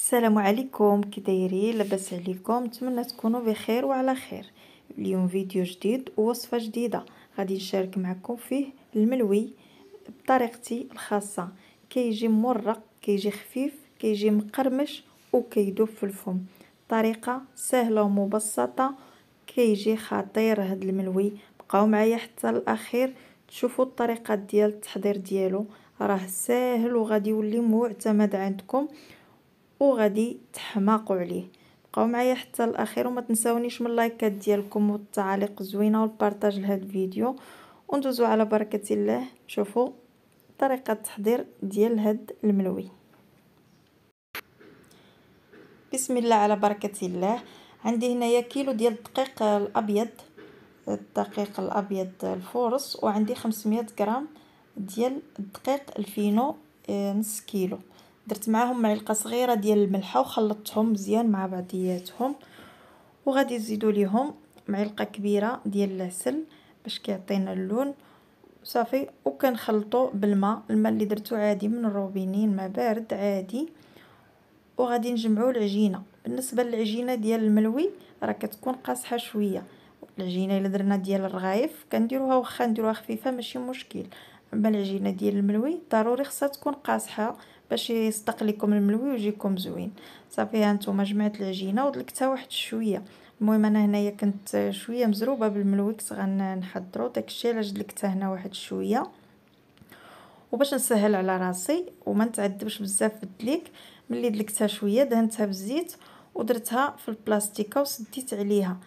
السلام عليكم، كي دايرين؟ لاباس عليكم؟ نتمنى تكونوا بخير وعلى خير. اليوم فيديو جديد ووصفه جديده غادي نشارك معكم فيه الملوي بطريقتي الخاصه. كيجي مرق، كيجي خفيف، كيجي مقرمش وكيدوب في الفم. طريقه سهله ومبسطه، كيجي خطير هاد الملوي. بقاو معايا حتى الاخير تشوفوا الطريقه ديال التحضير ديالو. راه ساهل وغادي يولي معتمد عندكم وغادي تحماقوا عليه. بقاو معايا حتى الاخير وما تنساونيش من اللايكات ديالكم والتعاليق الزوينه والبارطاج لهذا الفيديو. وندوزو على بركه الله شوفوا طريقه التحضير ديال هاد الملوي. بسم الله على بركه الله. عندي هنايا كيلو ديال الدقيق الابيض، الدقيق الابيض الفورص، وعندي 500 غرام ديال الدقيق الفينو، نص كيلو. درت معاهم معلقه صغيره ديال الملحه وخلطتهم مزيان مع بعضياتهم، وغادي نزيدوا ليهم معلقه كبيره ديال العسل باش كيعطينا اللون صافي. وكنخلطوا بالماء، الماء اللي درتو عادي من الروبينين، ما بارد عادي. وغادي نجمعوا العجينه. بالنسبه للعجينه ديال الملوي راه كتكون قاصحه شويه. العجينه الا درنا ديال الرغايف كنديروها واخا نديروها خفيفه ماشي مشكل، اما العجينه ديال الملوي ضروري خصها تكون قاصحه باش يصدق لكم الملوي ويجيكم زوين. صافي ها نتوما جمعت العجينه ودلكتها واحد شويه. المهم انا هنايا كنت شويه مزروبه بالملوي كنت غنحضرو داكشي علاش دلكتها هنا واحد شويه، وباش نسهل على راسي وما نتعذبش بزاف في الدليك. ملي دلكتها شويه دهنتها بالزيت ودرتها في البلاستيكه وسديت عليها.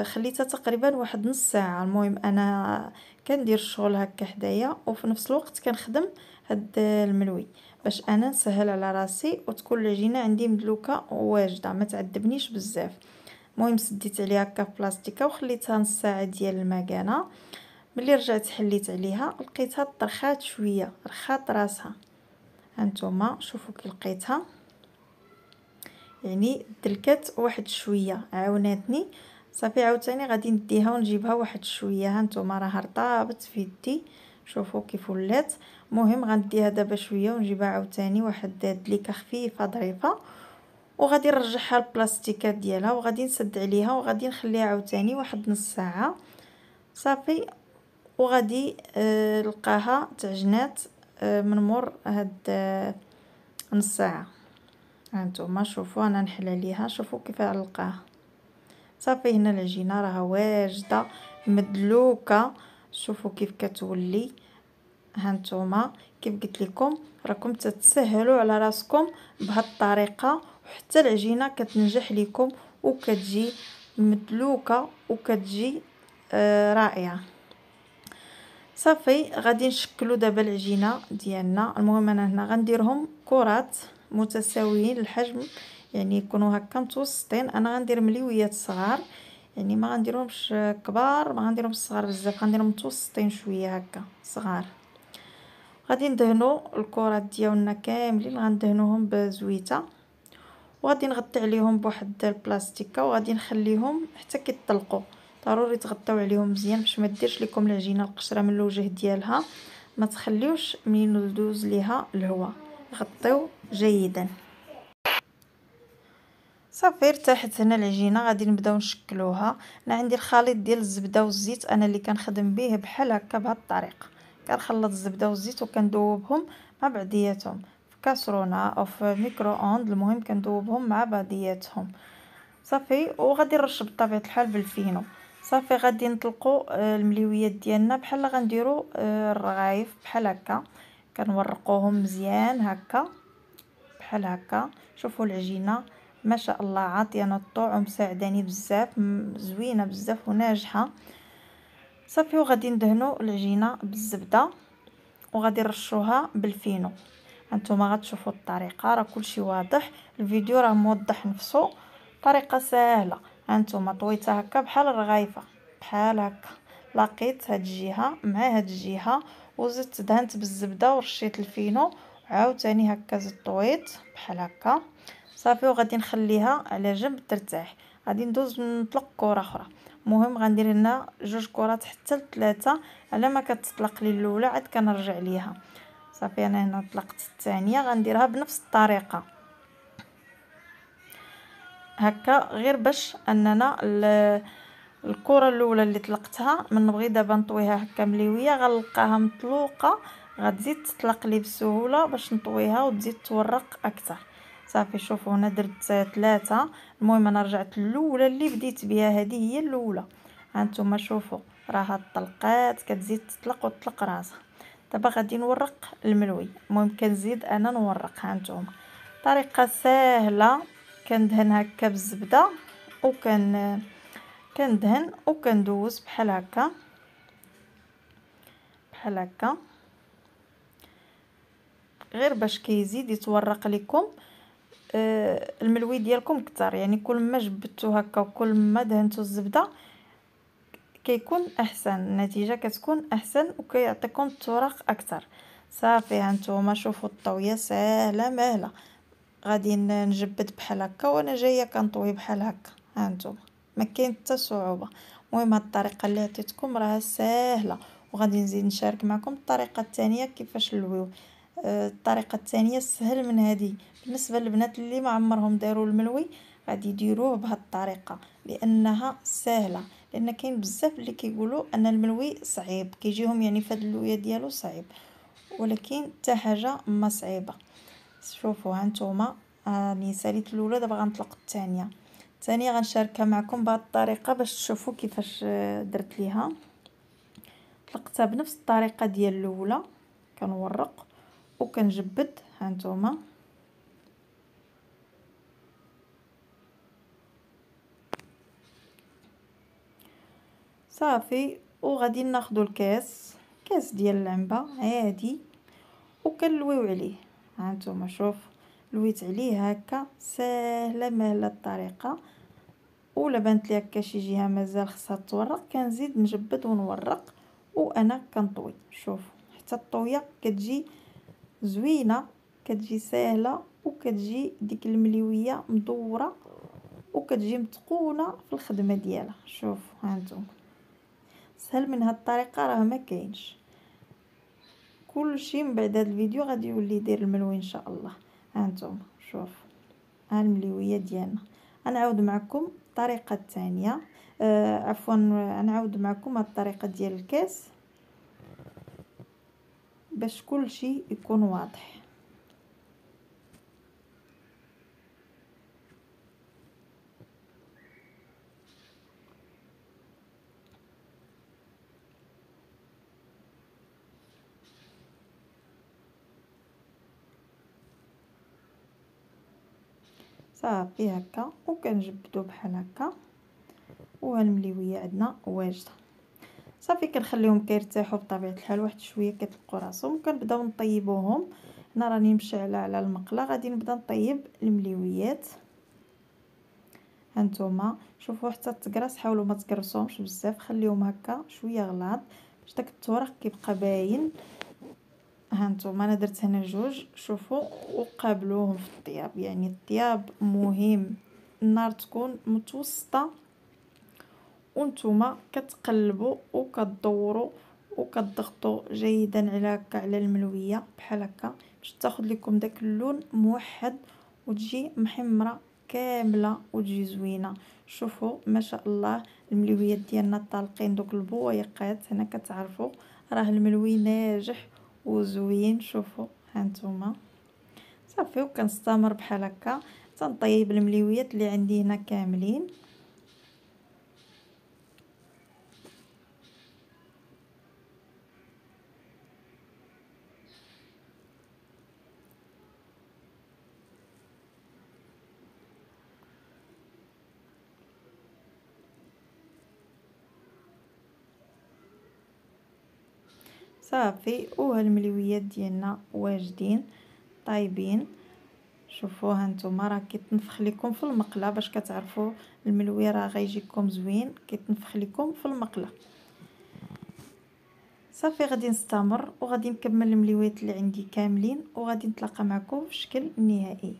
خليتها تقريبا واحد نص ساعه. المهم انا كندير الشغل هكا حدايا وفي نفس الوقت كنخدم هاد الملوي باش انا نسهل على راسي وتكون العجينه عندي مدلوكه وواجده ما تعذبنيش بزاف. المهم سديت عليها هكا في بلاستيكه وخليتها نص ساعه ديال المكانه. ملي رجعت حليت عليها لقيتها طرخات شويه، رخات راسها. هانتوما شوفوا كي لقيتها، يعني دلكت واحد شويه عاوناتني. صافي عاوتاني غادي نديها ونجيبها واحد شويه. هانتوما راه رطابت في يدي، شوفوا كيف ولات. المهم غنديها دابا شويه ونجيبها عاوتاني واحد دليكه خفيفه ظريفه، وغادي نرجعها البلاستيكات ديالها وغادي نسد عليها وغادي نخليها عاوتاني واحد نص ساعه صافي. وغادي نلقاها تعجنات من مور هاد نص ساعه. هانتوما شوفوا انا نحل عليها، شوفوا كيف نلقاها صافي. هنا العجينه راها واجده مدلوكه، شوفوا كيف كتولي. هانتوما كيف قلت لكم راكم تتسهلوا على راسكم بهاد الطريقه، وحتى العجينه كتنجح لكم وكتجي مدلوكه وكتجي رائعه. صافي غادي نشكلوا دابا العجينه ديالنا. المهم انا هنا غنديرهم كرات متساويين الحجم، يعني يكونوا هكا متوسطين. انا غندير مليويات صغار، يعني ما غنديرهمش كبار ما غنديرهمش صغار بزاف، غنديرهم متوسطين شويه هكا صغار. غادي ندهنوا الكرات ديالنا كاملين، غندهنوهم بزويته وغادي نغطي عليهم بواحد البلاستيكه وغادي نخليهم حتى كيطلقوا. ضروري تغطيو عليهم مزيان باش ما ديرش لكم العجينه القشره من الوجه ديالها، ما تخليوش منين يدوز ليها الهواء، غطيو جيدا. صافي ارتاحت هنا العجينه، غادي نبداو نشكلوها. انا عندي الخليط ديال الزبده والزيت انا اللي كنخدم به بحال هكا بهذه الطريقه. كنخلط الزبده والزيت وكندوبهم مع بعضياتهم في كاسرونه او في ميكرو اوند. المهم كندوبهم مع بعضياتهم صافي. وغادي نرش بطبيعه الحال بالفينو. صافي غادي نطلقوا المليويات ديالنا بحال غنديروا الرغايف بحال هكا. كنورقوهم مزيان هكا بحال هكا. شوفوا العجينه ما شاء الله عاطيانا الطوع ومساعداني بزاف، زوينه بزاف وناجحه صافي. وغادي ندهنوا العجينه بالزبده وغادي نرشوها بالفينو. هانتوما غتشوفوا الطريقه، راه كلشي واضح، الفيديو راه موضح نفسه، طريقه سهله. هانتوما طويتها هكا بحال الرغايفه بحال هكا، لقيت هاد الجهه مع هاد الجهه وزدت دهنت بالزبده ورشيت الفينو عاوتاني هكا زدت طويت بحال هكا صافي. وغادي نخليها على جنب ترتاح. غادي ندوز نطلق كره اخرى. المهم غندير لنا جوج كرات حتى لثلاثه، على ما كتطلق لي الاولى عاد كنرجع ليها صافي. انا هنا طلقت الثانيه غنديرها بنفس الطريقه. هكا غير باش اننا الكره الاولى اللي طلقتها من نبغي دابا نطويها هكا مليويه غنلقاها مطلوقه، غتزيد تطلق لي بسهوله باش نطويها وتزيد تورق اكثر. صافي شوفوا هنا درت 3. المهم انا رجعت الاولى اللي بديت بها، هذه هي الاولى. هانتوما شوفوا راها طلقات كتزيد تطلق وتطلق راسها. دابا غادي نورق الملوي. المهم كنزيد انا نورق. هانتوما طريقه سهله، كندهن هكا بالزبده كندهن وكندوز بحال هكا بحال هكا غير باش كيزيد يتورق لكم الملوي ديالكم كتر. يعني كل ما جبدتو هكا وكل ما دهنتو الزبده كيكون احسن، النتيجه كتكون احسن وكيعطيكم التورق اكثر. صافي هانتوما شوفوا الطويه ساهله ماهله. غادي نجبد بحال هكا وانا جايه كنطوي بحال هكا. هانتوما ما كاين حتى صعوبه. المهم هاد الطريقه اللي عطيتكم راها ساهله، وغادي نزيد نشارك معكم الطريقه الثانيه كيفاش نلويو. الطريقه الثانيه سهل من هذه. بالنسبه للبنات اللي ما عمرهم داروا الملوي غادي يديروه بهذه الطريقه لانها سهله. لان كاين بزاف اللي كيقولوا ان الملوي صعيب، كيجيهم يعني فهاد اللويه ديالو صعيب، ولكن حتى حاجه ما صعيبه. شوفوا هانتوما راني ساليت الاولى، دابا غنطلق الثانيه غنشاركها معكم بهذه الطريقه باش تشوفوا كيفاش درت ليها. طلقتها بنفس الطريقه ديال الاولى، كنورق وكنجبد. هانتوما صافي وغادي ناخذوا كاس ديال اللعبه عادي وكنلويو عليه. هانتوما شوف لويت عليه هكا ساهله ماهله الطريقه. ولا بانت لي هكا شي جهه مازال خصها تورق كنزيد نجبد ونورق وانا كنطوي. شوف حتى الطويه كتجي زوينه، كتجي ساهله وكتجي ديك المليويه مدوره وكتجي متقونه في الخدمه ديالها. شوف هانتوما سهل من هاد الطريقه راه ما كاينش. كلشي من بعد هاد الفيديو غادي يولي يدير الملوي ان شاء الله. هانتوما شوف ها المليويه ديالنا. غنعاود معكم الطريقه الثانيه، عفوا غنعاود معكم هاد الطريقه ديال الكاس باش كلشي يكون واضح. صافي هكا وكنجبدو بحال هكا وهالمليويه عندنا واجده. صافي كنخليهم كيرتاحوا بطبيعه الحال واحد شويه كيطلقوا راسهم وكنبداو نطيبوهم. هنا راني مشعله على المقله غادي نبدا نطيب المليويات. هانتوما شوفوا حتى تقراص حاولوا ما تقرصوهمش بزاف، خليهم هكا شويه غلاظ باش داك التورق كيبقى باين. هانتوما انا درت هنا 2. شوفوا وقابلوهم في الطياب، يعني الطياب مهم النار تكون متوسطه وانتوما كتقلبوا وكتدوروا وكتضغطوا جيدا على هكا على الملويه بحال هكا باش تاخذ لكم داك اللون موحد وتجي محمره كامله وتجي زوينه. شوفوا ما شاء الله الملويات ديالنا طالقين دوك البويقات. هنا كتعرفوا راه الملوي ناجح وزوين. شوفوا هانتوما صافي وكنستمر بحال هكا تنطيب المليويات اللي عندي هنا كاملين. صافي وهالمليويات ديالنا واجدين طايبين. شوفوا هانتوما راه كيتنفخ لكم في المقله باش كتعرفوا الملوي راه غيجيكم زوين كيتنفخ لكم في المقله. صافي غادي نستمر وغادي نكمل المليويات اللي عندي كاملين وغادي نتلاقى معكم في الشكل النهائي.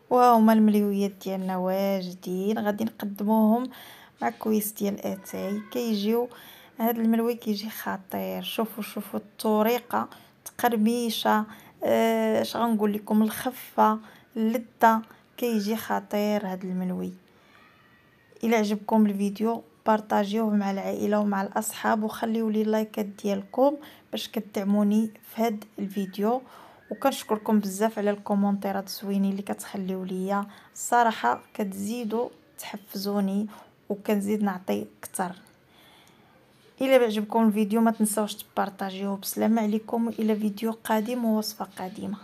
وهما المليويات ديالنا واجدين غادي نقدموهم مع كويس ديال اتاي. كيجيو هاد الملوي كيجي خطير. شوفوا الطريقه تقرميشه اش غنقول لكم، الخفه، اللذه، كيجي خطير هذا المنوي. الى عجبكم الفيديو بارطاجيوه مع العائله ومع الاصحاب، وخليوا لي اللايكات ديالكم باش كدعموني في هذا الفيديو. وكنشكركم بزاف على الكومونتيرات الزوينين اللي كتخليو ليا، الصراحه كتزيدوا تحفزوني وكنزيد نعطي اكثر. الى عجبكم الفيديو ما تنساوش تبارطاجيوه. بسلامه عليكم، والى فيديو قادم ووصفه قادمه.